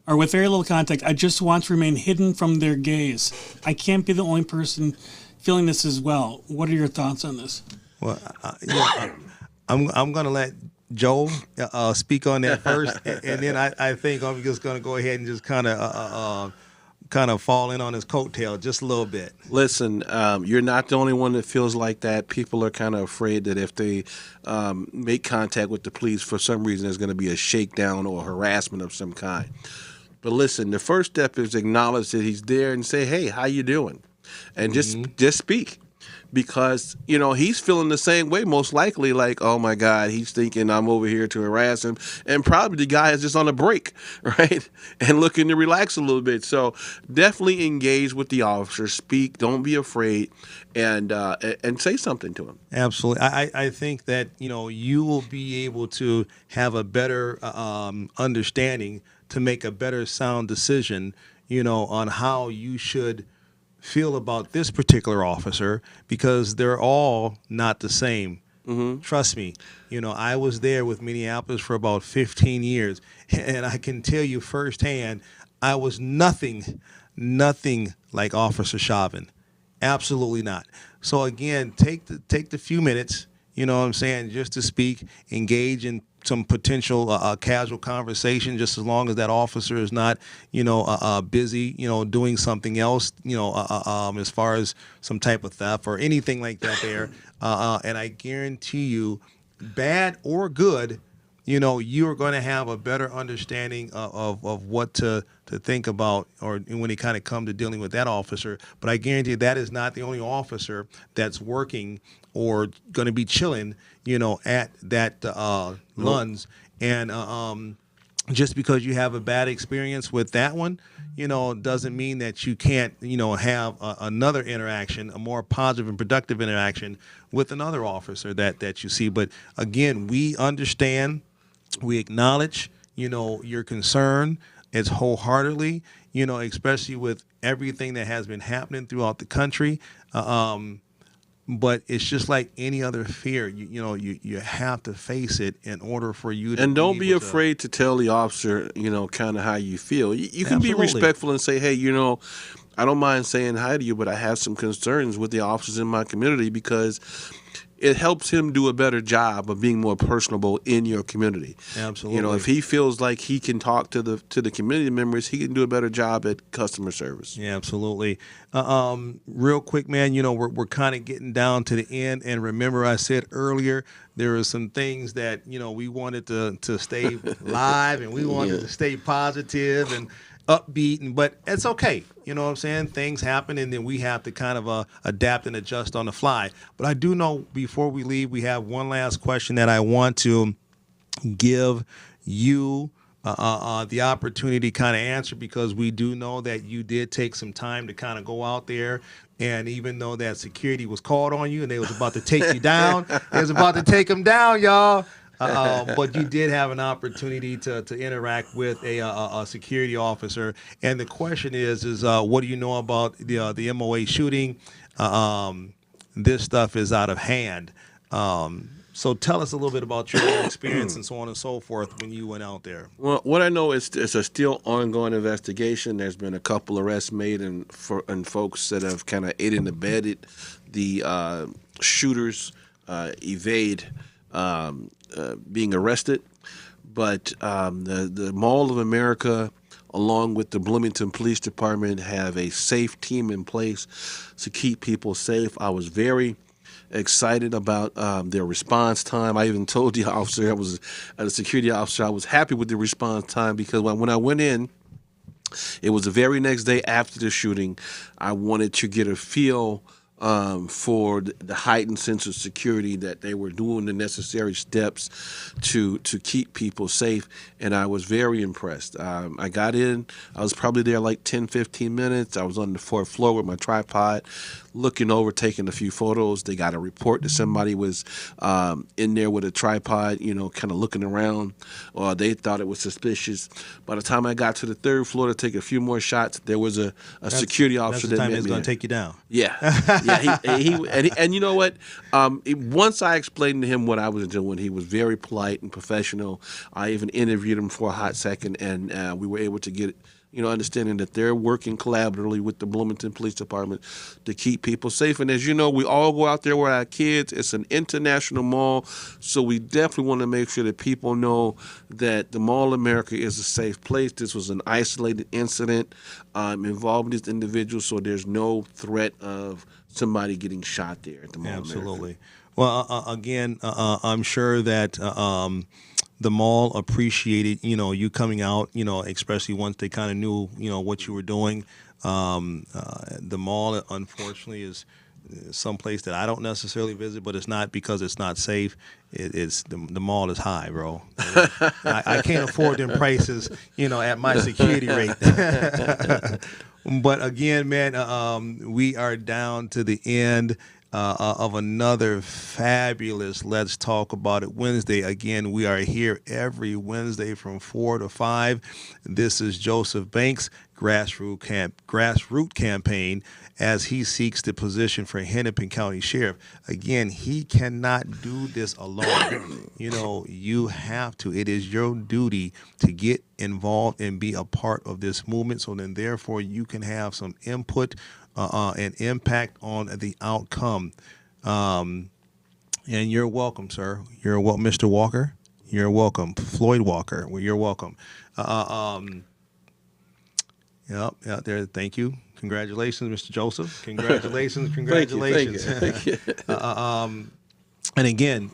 I just want to remain hidden from their gaze. I can't be the only person feeling this as well. What are your thoughts on this? Well, I'm going to let Joe speak on that first, and then I think I'm just going to go ahead and just kind of kind of fall in on his coattail just a little bit. Listen, you're not the only one that feels like that. People are kind of afraid that if they make contact with the police, for some reason, there's going to be a shakedown or harassment of some kind. But listen, the first step is acknowledge that he's there and say, "Hey, how you doing?" And just speak. Because, he's feeling the same way, most likely, like, oh, my God, he's thinking I'm over here to harass him. And probably the guy is just on a break, right, and looking to relax a little bit. So definitely engage with the officer, speak, don't be afraid, and say something to him. Absolutely. I think that, you will be able to have a better understanding to make a better sound decision, on how you should feel about this particular officer, because they're all not the same. Trust me, I was there with Minneapolis for about 15 years, and I can tell you firsthand, I was nothing like Officer Chauvin. Absolutely not. So again, take the few minutes, just to speak, engage in some potential casual conversation, just as long as that officer is not, busy, doing something else, as far as some type of theft or anything like that there. And I guarantee you, bad or good, you are going to have a better understanding of what to think about, or when it kind of come to dealing with that officer. But I guarantee that is not the only officer that's working or going to be chilling, at that Lunds. And just because you have a bad experience with that one, doesn't mean that you can't, have another interaction, a more positive and productive interaction with another officer that you see. But again, we understand, we acknowledge, your concern. It's wholeheartedly, especially with everything that has been happening throughout the country. But it's just like any other fear. You have to face it in order for you to. And don't be afraid to tell the officer, kind of how you feel. You can be respectful and say, hey, I don't mind saying hi to you, but I have some concerns with the officers in my community, because it helps him do a better job of being more personable in your community. Absolutely. If he feels like he can talk to the community members, he can do a better job at customer service. Yeah, absolutely. Real quick, man, we're kind of getting down to the end. And remember, I said earlier, there are some things that, we wanted to stay live, and we wanted to stay positive and upbeat, but it's okay. You know what I'm saying? Things happen, and then we have to kind of adapt and adjust on the fly. But I do know, before we leave, we have one last question that I want to give you the opportunity to kind of answer, because we do know that you did take some time to kind of go out there. And even though that security was called on you and they was about to take you down, they was about to take them down, y'all. But you did have an opportunity to interact with a security officer. And the question is what do you know about the MOA shooting? This stuff is out of hand. So tell us a little bit about your own experience and so on and so forth when you went out there. Well, what I know is it's a still ongoing investigation. There's been a couple arrests made, and folks that have kind of aided and abetted the shooters evade being arrested. But the Mall of America, along with the Bloomington Police Department, have a safe team in place to keep people safe. I was very excited about their response time. I even told the officer, the security officer, I was happy with the response time, because when I went in, it was the very next day after the shooting. I wanted to get a feel for the heightened sense of security, that they were doing the necessary steps to keep people safe, and I was very impressed. I got in, I was probably there like 10, 15 minutes. I was on the fourth floor with my tripod, looking over, taking a few photos. They got a report that somebody was in there with a tripod, kind of looking around, or they thought it was suspicious. By the time I got to the third floor to take a few more shots, there was a security officer that met me. That's the time he's going to take you down. Yeah. Yeah, he you know what? Once I explained to him what I was doing, he was very polite and professional. I even interviewed him for a hot second, and we were able to get understanding that they're working collaboratively with the Bloomington Police Department to keep people safe. And as you know, we all go out there with our kids. It's an international mall, so we definitely want to make sure that people know that the Mall of America is a safe place. This was an isolated incident involving these individuals, so there's no threat of somebody getting shot there at the Mall of America. Absolutely. Well, again, I'm sure that the mall appreciated, you coming out, especially once they kind of knew, what you were doing. The mall, unfortunately, is someplace that I don't necessarily visit, but it's not because it's not safe. It's the mall is high, bro. I can't afford them prices, at my security rate. But again, man, we are down to the end of another fabulous Let's Talk About It Wednesday. Again, we are here every Wednesday from 4 to 5. This is Joseph Banks, grassroots campaign, as he seeks the position for Hennepin County Sheriff. Again, he cannot do this alone. You have to. It is your duty to get involved and be a part of this movement, so then therefore you can have some input and impact on the outcome. And you're welcome, sir. You're welcome, Mr. Walker. You're welcome, Floyd Walker. Well, you're welcome. Yep, there. Thank you. Congratulations, Mr. Joseph. Congratulations. Thank you. And again,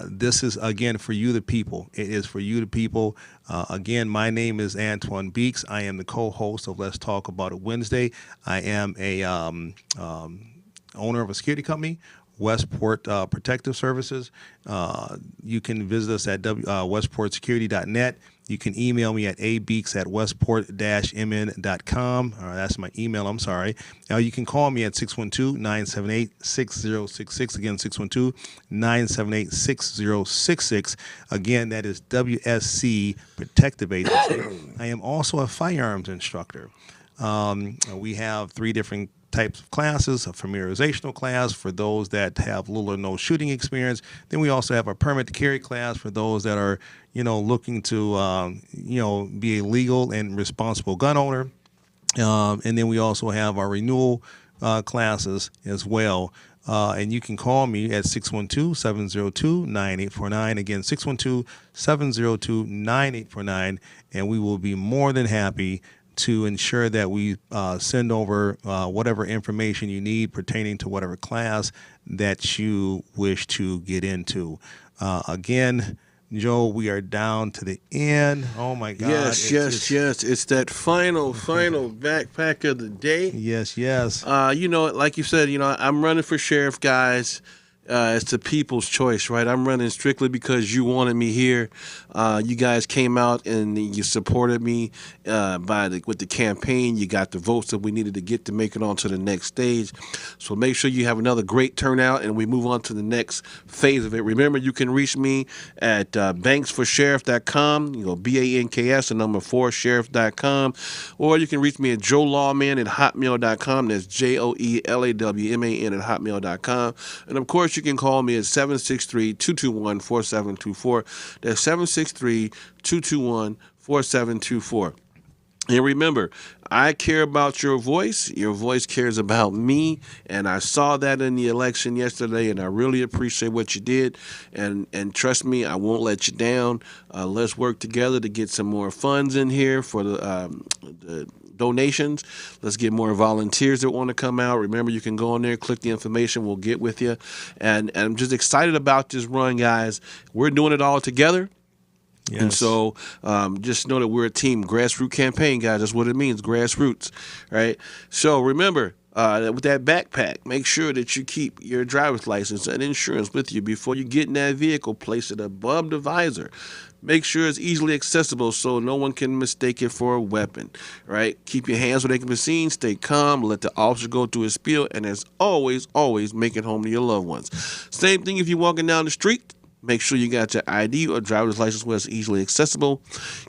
this is, again, for you, the people. It is for you, the people. Again, my name is Antoine Beeks. I am the co-host of Let's Talk About It Wednesday. I am a owner of a security company, Westport Protective Services. You can visit us at westportsecurity.net. You can email me at abeeks@westport-mn.com. That's my email, I'm sorry. Now, you can call me at 612-978-6066. Again, 612-978-6066. Again, that is WSC Protective Agency. I am also a firearms instructor. We have 3 different types of classes: a familiarizational class for those that have little or no shooting experience. Then we also have a permit to carry class for those that are, looking to, be a legal and responsible gun owner. And then we also have our renewal classes as well. And you can call me at 612-702-9849. Again, 612-702-9849. And we will be more than happy to ensure that we send over whatever information you need pertaining to whatever class that you wish to get into. Again, Joe, we are down to the end. Oh, my God. Yes. It's that final backpack of the day. Yes. Like you said, I'm running for sheriff, guys. It's the people's choice, right? I'm running strictly because you wanted me here. You guys came out and you supported me with the campaign. You got the votes that we needed to get to make it on to the next stage. So make sure you have another great turnout and we move on to the next phase of it. Remember, you can reach me at banksforsheriff.com. BANKS, the number 4, sheriff.com. Or you can reach me at joelawman@hotmail.com. That's JOELAWMAN@hotmail.com. And of course, you can call me at 763-221-4724. That's 763-221-4724. And remember, I care about your voice. Your voice cares about me. And I saw that in the election yesterday, and I really appreciate what you did. And trust me, I won't let you down. Let's work together to get some more funds in here for the donations. Let's get more volunteers that want to come out. Remember, you can go on there, click the information. We'll get with you. And I'm just excited about this run, guys. We're doing it all together. Yes. And so just know that we're a team. Grassroots campaign, guys. That's what it means, grassroots, right? So remember, with that backpack, make sure that you keep your driver's license and insurance with you before you get in that vehicle. Place it above the visor. Make sure it's easily accessible so no one can mistake it for a weapon, right? Keep your hands where they can be seen. Stay calm. Let the officer go through his spiel. And as always, make it home to your loved ones. Same thing if you're walking down the street. Make sure you got your ID or driver's license where it's easily accessible.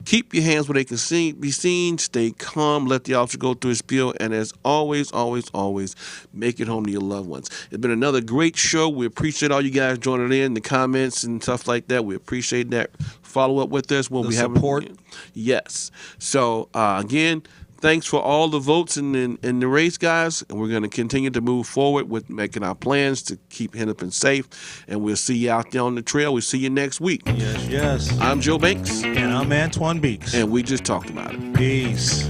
Keep your hands where they can be seen. Stay calm. Let the officer go through his spiel. And as always, always, make it home to your loved ones. It's been another great show. We appreciate all you guys joining in, the comments and stuff like that. We appreciate that. Follow up with us when we have support. Yes. So, again, thanks for all the votes in the race, guys, and we're going to continue to move forward with making our plans to keep Hennepin safe, and we'll see you out there on the trail. We'll see you next week. Yes. I'm Joe Banks. And I'm Antoine Beeks. And we just talked about it. Peace.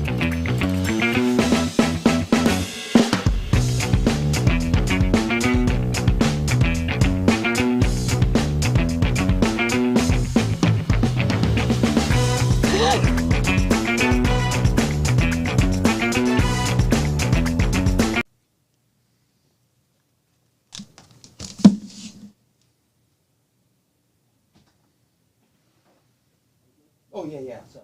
Oh, yeah, sorry.